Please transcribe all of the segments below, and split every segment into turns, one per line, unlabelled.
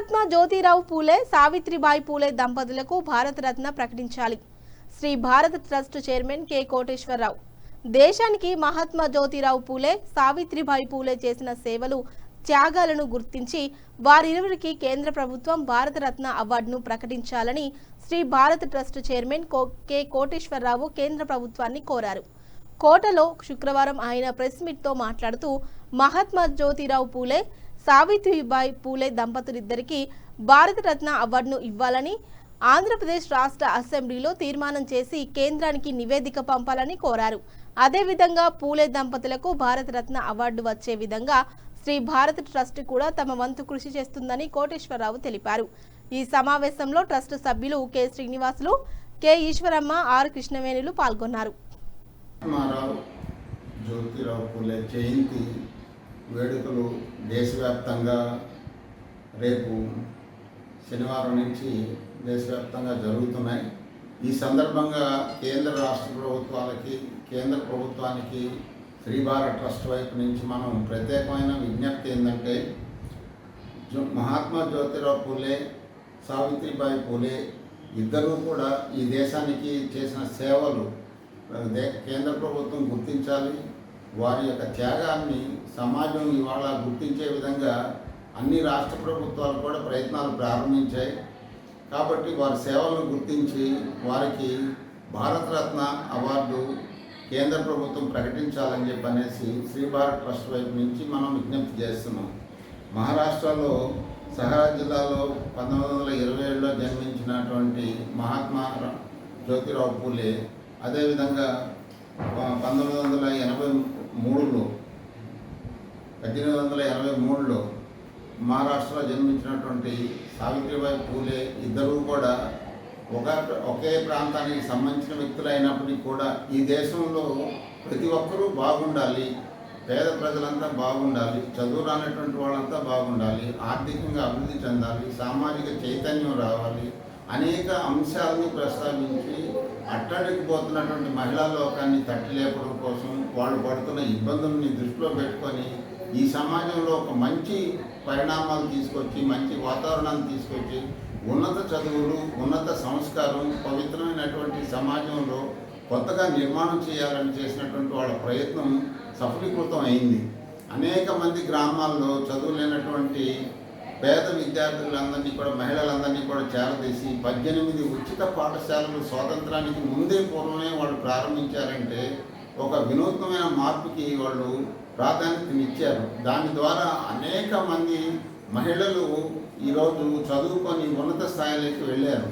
మహాత్మా జ్యోతిరావు పూలే సావిత్రిబాయి పూలే దంపతులకు భారతరత్న ప్రకటించాలి. Shri Bharat trust chairman K Koteswara Rao దేశానికి మహాత్మా జ్యోతిరావు పూలే సావిత్రిబాయి పూలే చేసిన సేవలు త్యాగాలను గుర్తించి వారిరువురికి కేంద్ర ప్రభుత్వం భారతరత్న అవార్డును ప్రకటించాలని శ్రీ భారత్ ట్రస్ట్ చైర్మన్ కె కోటేశ్వరరావు కేంద్ర ప్రభుత్వాన్ని కోరారు. కోటలో శుక్రవారం ఆయన ప్రెస్ మీట్తో మాట్లాడుతూ మహాత్మా జ్యోతిరావు పూలే సావిత్రిబాయి పూలే దంపతులిద్దరికీ భారతరత్న అవార్డును ఇవ్వాలని ఆంధ్రప్రదేశ్ రాష్ట్ర అసెంబ్లీలో తీర్మానం చేసి కేంద్రానికి నివేదిక పంపాలని కోరారు. అదేవిధంగా పూలే దంపతులకు భారతరత్న అవార్డు వచ్చే విధంగా శ్రీ భారత్ ట్రస్ట్ కూడా తమ వంతు కృషి చేస్తుందని కోటేశ్వరరావు తెలిపారు. ఈ సమావేశంలో ట్రస్ట్ సభ్యులు K Srinivasulu, K Eshwaramma, R Krishnavenulu పాల్గొన్నారు.
జ్యోతిరావు పూలే జయంతి వేడుకలు దేశవ్యాప్తంగా రేపు శనివారం నుంచి దేశవ్యాప్తంగా జరుగుతున్నాయి. ఈ సందర్భంగా కేంద్ర రాష్ట్ర ప్రభుత్వాలకి, కేంద్ర ప్రభుత్వానికి శ్రీ భారత్ ట్రస్ట్ వైపు నుంచి మనం ప్రత్యేకమైన విజ్ఞప్తి ఏంటంటే, మహాత్మా జ్యోతిరావు పూలే సావిత్రిబాయి పూలే ఇద్దరూ కూడా ఈ దేశానికి చేసిన సేవలు కేంద్ర ప్రభుత్వం గుర్తించాలి. వారి యొక్క త్యాగాన్ని సమాజం ఇవాళ గుర్తించే విధంగా అన్ని రాష్ట్ర ప్రభుత్వాలు కూడా ప్రయత్నాలు ప్రారంభించాయి. కాబట్టి వారి సేవలను గుర్తించి వారికి భారతరత్న అవార్డు కేంద్ర ప్రభుత్వం ప్రకటించాలని చెప్పనేసి శ్రీ భారత్ ట్రస్ట్ వైపు నుంచి మనం విజ్ఞప్తి చేస్తున్నాం. మహారాష్ట్రలో సహరాజ్ జిల్లాలో 1927లో జన్మించినటువంటి మహాత్మా జ్యోతిరావు పూలే, అదేవిధంగా 1883లో మహారాష్ట్రలో జన్మించినటువంటి సావిత్రిబాయి పూలే ఇద్దరూ కూడా ఒకే ప్రాంతానికి సంబంధించిన వ్యక్తులు అయినప్పటికీ కూడా ఈ దేశంలో ప్రతి ఒక్కరూ బాగుండాలి, పేద ప్రజలంతా బాగుండాలి, చదువు రానటువంటి వాళ్ళంతా బాగుండాలి, ఆర్థికంగా అభివృద్ధి చెందాలి, సామాజిక చైతన్యం రావాలి, అనేక అంశాలను ప్రస్తావించి అట్టడికి పోతున్నటువంటి మహిళా లోకాన్ని తట్టి లేపడం కోసం వాళ్ళు పడుతున్న ఇబ్బందుల్ని దృష్టిలో పెట్టుకొని ఈ సమాజంలో ఒక మంచి పరిణామాలు తీసుకొచ్చి, మంచి వాతావరణాన్ని తీసుకొచ్చి, ఉన్నత చదువులు, ఉన్నత సంస్కారం, పవిత్రమైనటువంటి సమాజంలో కొత్తగా నిర్మాణం చేయాలని చేసినటువంటి వాళ్ళ ప్రయత్నం సఫలీకృతం అయింది. అనేక మంది గ్రామాల్లో చదువు లేనటువంటి పేద విద్యార్థులందరినీ కూడా, మహిళలందరినీ కూడా చేరదీసి 18 ఉచిత పాఠశాలలు స్వాతంత్రానికి ముందే పూర్వమే వాళ్ళు ప్రారంభించారంటే ఒక వినూత్నమైన మార్పుకి వాళ్ళు ప్రాధాన్యతనిచ్చారు. దాని ద్వారా అనేక మంది మహిళలు ఈరోజు చదువుకొని ఉన్నత స్థాయిలోకి వెళ్ళారు.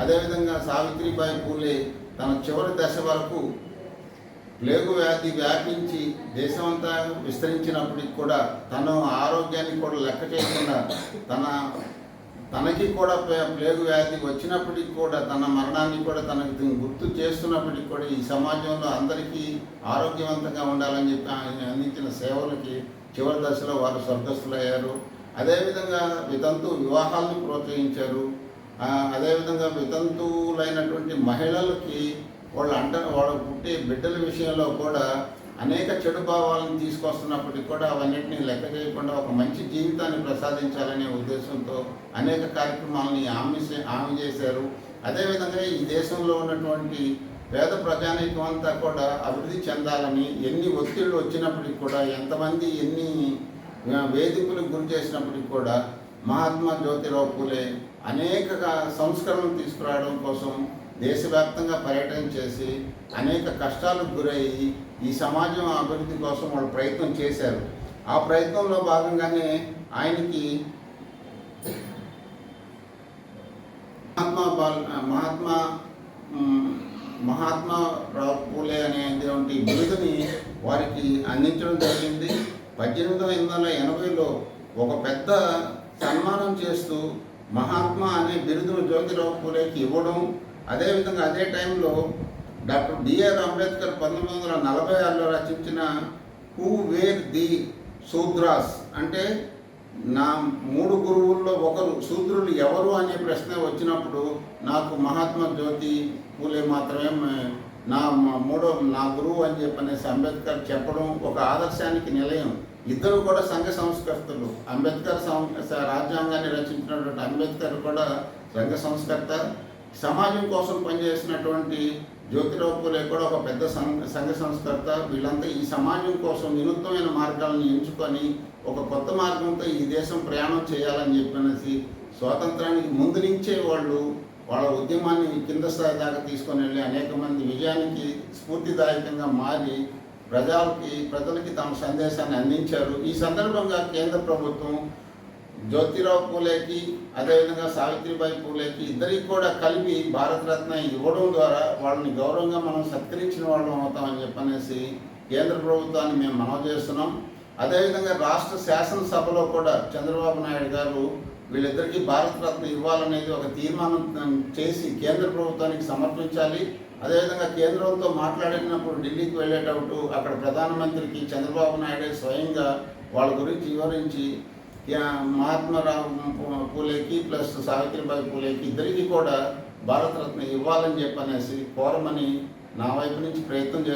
అదేవిధంగా సావిత్రిబాయి పూలే తన చివరి దశ వరకు ప్లేగు వ్యాధి వ్యాపించి దేశమంతా విస్తరించినప్పటికి కూడా తన ఆరోగ్యాన్ని కూడా లెక్క చేయకుండా తనకి కూడా ప్లేగు వ్యాధి వచ్చినప్పటికి కూడా తన మరణాన్ని కూడా తనకు గుర్తు చేస్తున్నప్పటికి కూడా ఈ సమాజంలో అందరికీ ఆరోగ్యవంతంగా ఉండాలని చెప్పి ఆయన అందించిన సేవలకి చివరి దశలో వారు స్వర్గస్థులయ్యారు. అదేవిధంగా వితంతు వివాహాలను ప్రోత్సహించారు. అదేవిధంగా వితంతువులైనటువంటి మహిళలకి వాళ్ళ పుట్టే బిడ్డల విషయంలో కూడా అనేక చెడు భావాలను తీసుకొస్తున్నప్పటికీ కూడా అవన్నింటినీ లెక్క చేయకుండా ఒక మంచి జీవితాన్ని ప్రసాదించాలనే ఉద్దేశంతో అనేక కార్యక్రమాలని హామీ చేశారు. అదేవిధంగా ఈ దేశంలో ఉన్నటువంటి పేద ప్రజానీకం అంతా కూడా అభివృద్ధి చెందాలని ఎన్ని ఒత్తిళ్లు వచ్చినప్పటికి కూడా, ఎంతమంది ఎన్ని వేధింపులకు గురి చేసినప్పటికి కూడా మహాత్మా జ్యోతిరావు పూలే అనేక సంస్కరణలు తీసుకురావడం కోసం దేశవ్యాప్తంగా పర్యటన చేసి అనేక కష్టాలకు గురయ్యి ఈ సమాజం అభివృద్ధి కోసం వాళ్ళు ప్రయత్నం చేశారు. ఆ ప్రయత్నంలో భాగంగానే ఆయనకి మహాత్మా రావు పూలే అనేటువంటి బిరుదుని వారికి అందించడం జరిగింది. 1880లో ఒక పెద్ద సన్మానం చేస్తూ మహాత్మా అనే బిరుదును జ్యోతిరావు పూలేకి ఇవ్వడం, అదేవిధంగా అదే టైంలో డాక్టర్ బిఆర్ అంబేద్కర్ 1946లో రచించిన హూ వేర్ ది శూద్రాస్, అంటే నా 3 గురువుల్లో ఒకరు శూద్రులు ఎవరు అనే ప్రశ్న వచ్చినప్పుడు నాకు మహాత్మా జ్యోతి పూలే మాత్రమే నా గురువు అని చెప్పనేసి అంబేద్కర్ చెప్పడం ఒక ఆదర్శానికి నిలయం. ఇద్దరు కూడా సంఘ సంస్కర్తలు. అంబేద్కర్ రాజ్యాంగాన్ని రచించినటువంటి అంబేద్కర్ కూడా సంఘ సంస్కర్త. సమాజం కోసం పనిచేసినటువంటి జ్యోతిరావు పూలే కూడా ఒక పెద్ద సంఘ సంస్కర్త. వీళ్ళంతా ఈ సమాజం కోసం వినూత్నమైన మార్గాలను ఎంచుకొని ఒక కొత్త మార్గంతో ఈ దేశం ప్రయాణం చేయాలని చెప్పనేసి స్వాతంత్రానికి ముందు నుంచే వాళ్ళ ఉద్యమాన్ని కింద స్థాయి దాకా తీసుకొని వెళ్ళి అనేక మంది విజయానికి స్ఫూర్తిదాయకంగా మారి ప్రజలకి తమ సందేశాన్ని అందించారు. ఈ సందర్భంగా కేంద్ర ప్రభుత్వం జ్యోతిరావు పూలేకి అదేవిధంగా సావిత్రిబాయి పూలేకి ఇద్దరికి కూడా కలిపి భారతరత్న ఇవ్వడం ద్వారా వాళ్ళని గౌరవంగా మనం సత్కరించిన వాళ్ళం అవుతామని చెప్పనేసి కేంద్ర ప్రభుత్వాన్ని మేము మనవి చేస్తున్నాం. అదేవిధంగా రాష్ట్ర శాసనసభలో కూడా చంద్రబాబు నాయుడు గారు వీళ్ళిద్దరికీ భారతరత్న ఇవ్వాలనేది ఒక తీర్మానం చేసి కేంద్ర ప్రభుత్వానికి సమర్పించాలి. అదేవిధంగా కేంద్రంతో మాట్లాడినప్పుడు ఢిల్లీకి వెళ్ళేటప్పుడు అక్కడ ప్రధానమంత్రికి చంద్రబాబు నాయుడే స్వయంగా వాళ్ళ గురించి వివరించి మహాత్మారావు పూలేకి ప్లస్ సావిత్రిబాయి పూలేకి ఇద్దరికి కూడా భారతరత్న ఇవ్వాలని చెప్పనేసి కోరమని నా వైపు నుంచి ప్రయత్నం చేస్తాను.